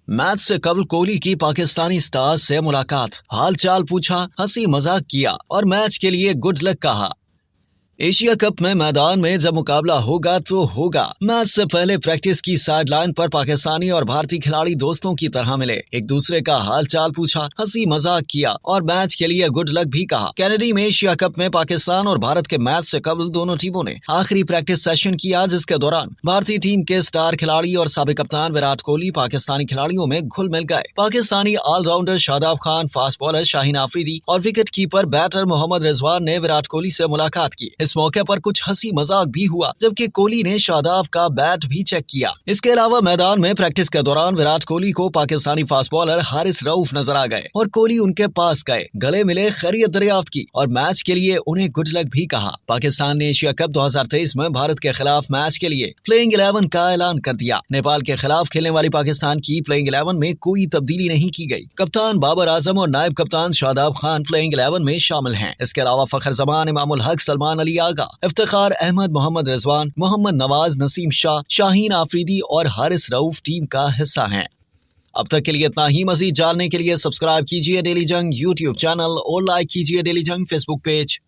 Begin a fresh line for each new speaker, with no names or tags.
Match से कबल कोहली की पाकिस्तानी स्टार से मुलाकात, हालचाल पूछा, हंसी मजाक किया और मैच के लिए गुड लक कहा। एशिया कप में मैदान में जब मुकाबला होगा तो होगा। मैच से पहले प्रैक्टिस की साइडलाइन पर पाकिस्तानी और भारतीय खिलाड़ी दोस्तों की तरह मिले, एक दूसरे का हाल चाल पूछा, हंसी मजाक किया और मैच के लिए गुड लक भी कहा। कैनेडी में एशिया कप में पाकिस्तान और भारत के मैच से कबल दोनों टीमों ने आखिरी प्रैक्टिस सेशन किया, जिसके दौरान भारतीय टीम के स्टार खिलाड़ी और साबिक कप्तान विराट कोहली पाकिस्तानी खिलाड़ियों में घुल मिल गए। Pakistani allrounder Shadab Khan, fast bowler Shaheen Afridi और wicket keeper batter Mohammad Rizwan ने विराट कोहली से मुलाकात की। इस मौके पर कुछ हंसी मजाक भी हुआ, जबकि कोहली ने शादाब का बैट भी चेक किया। इसके अलावा मैदान में प्रैक्टिस के दौरान विराट कोहली को पाकिस्तानी फास्ट बॉलर हारिस रऊफ नजर आ गए और कोहली उनके पास गए, गले मिले, खैरियत दरियाफ्त की और मैच के लिए उन्हें गुड लक भी कहा। पाकिस्तान ने एशिया कप 2023 में भारत के खिलाफ मैच के लिए प्लेइंग 11 का ऐलान कर दिया। नेपाल के खिलाफ खेलने वाली पाकिस्तान की प्लेइंग 11 में कोई तब्दीली नहीं की गई। कप्तान बाबर आजम और नायब कप्तान शादाब खान प्लेइंग 11 में शामिल हैं। इसके अलावा फखर जमान, इमामुल हक, सलमान अली आगा, इफ्तिखार अहमद, मोहम्मद रिजवान, मोहम्मद नवाज, नसीम शाह, शाहीन आफरीदी और हारिस रऊफ टीम का हिस्सा हैं। अब तक के लिए इतना ही। मजीद जानने के लिए सब्सक्राइब कीजिए डेली जंग यूट्यूब चैनल और लाइक कीजिए डेली जंग फेसबुक पेज।